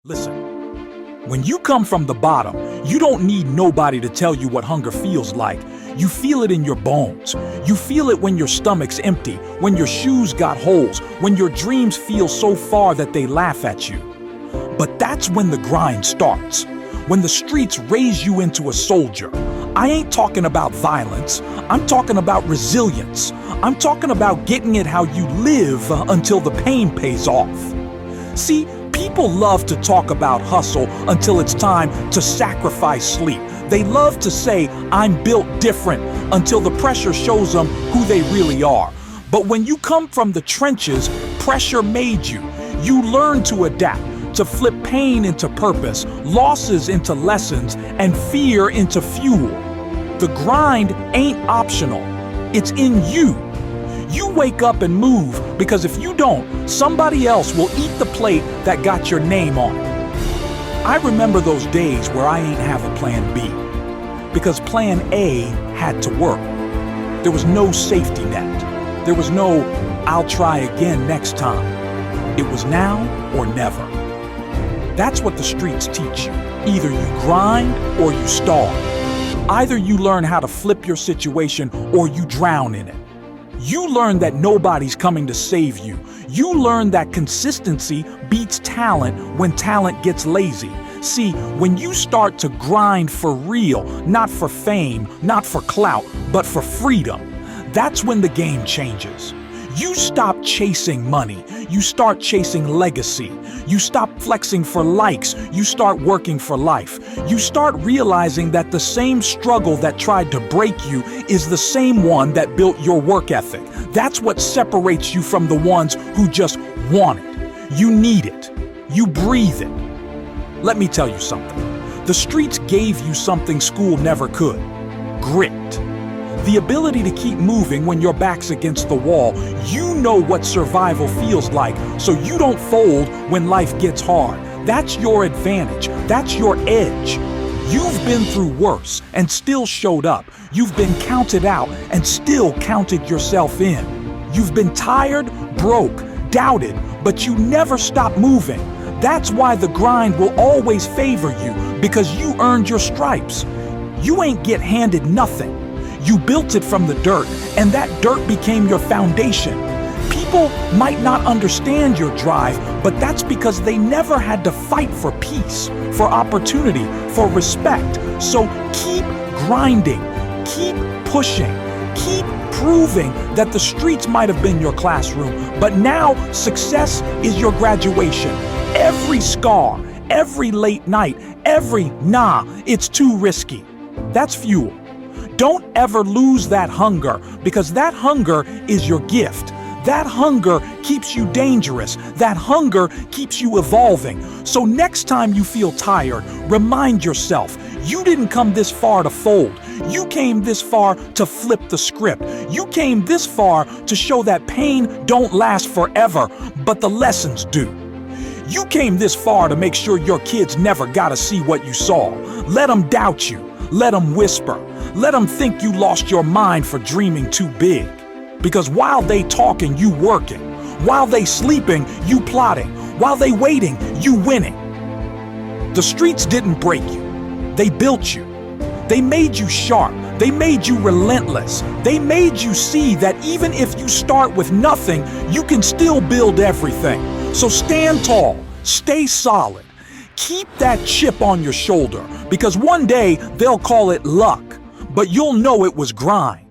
Listen, when you come from the bottom, you don't need nobody to tell you what hunger feels like. You feel it in your bones. You feel it when your stomach's empty, when your shoes got holes, when your dreams feel so far that they laugh at you. But that's when the grind starts, when the streets raise you into a soldier. I ain't talking about violence. I'm talking about resilience. I'm talking about getting it how you live until the pain pays off. See, people love to talk about hustle until it's time to sacrifice sleep. They love to say, I'm built different, until the pressure shows them who they really are. But when you come from the trenches, pressure made you. You learn to adapt, to flip pain into purpose, losses into lessons, and fear into fuel. The grind ain't optional. It's in you. You wake up and move, because if you don't, somebody else will eat the plate that got your name on it. I remember those days where I ain't have a plan B, because plan A had to work. There was no safety net. There was no, I'll try again next time. It was now or never. That's what the streets teach you. Either you grind or you starve. Either you learn how to flip your situation or you drown in it. You learn that nobody's coming to save you. You learn that consistency beats talent when talent gets lazy. See, when you start to grind for real, not for fame, not for clout, but for freedom, that's when the game changes. You stop chasing money. You start chasing legacy. You stop flexing for likes. You start working for life. You start realizing that the same struggle that tried to break you is the same one that built your work ethic. That's what separates you from the ones who just want it. You need it. You breathe it. Let me tell you something. The streets gave you something school never could. Grit. The ability to keep moving when your back's against the wall. You know what survival feels like, so you don't fold when life gets hard. That's your advantage. That's your edge. You've been through worse and still showed up. You've been counted out and still counted yourself in. You've been tired, broke, doubted, but you never stop moving. That's why the grind will always favor you, because you earned your stripes. You ain't get handed nothing. You built it from the dirt, and that dirt became your foundation. People might not understand your drive, but that's because they never had to fight for peace, for opportunity, for respect. So keep grinding, keep pushing, keep proving that the streets might have been your classroom, but now success is your graduation. Every scar, every late night, every nah, it's too risky. That's fuel. Don't ever lose that hunger, because that hunger is your gift. That hunger keeps you dangerous. That hunger keeps you evolving. So next time you feel tired, remind yourself, you didn't come this far to fold. You came this far to flip the script. You came this far to show that pain don't last forever, but the lessons do. You came this far to make sure your kids never got to see what you saw. Let them doubt you. Let them whisper. Let them think you lost your mind for dreaming too big. Because while they talking, you working. While they sleeping, you plotting. While they waiting, you winning. The streets didn't break you. They built you. They made you sharp. They made you relentless. They made you see that even if you start with nothing, you can still build everything. So stand tall, stay solid. Keep that chip on your shoulder, because one day they'll call it luck, but you'll know it was grind.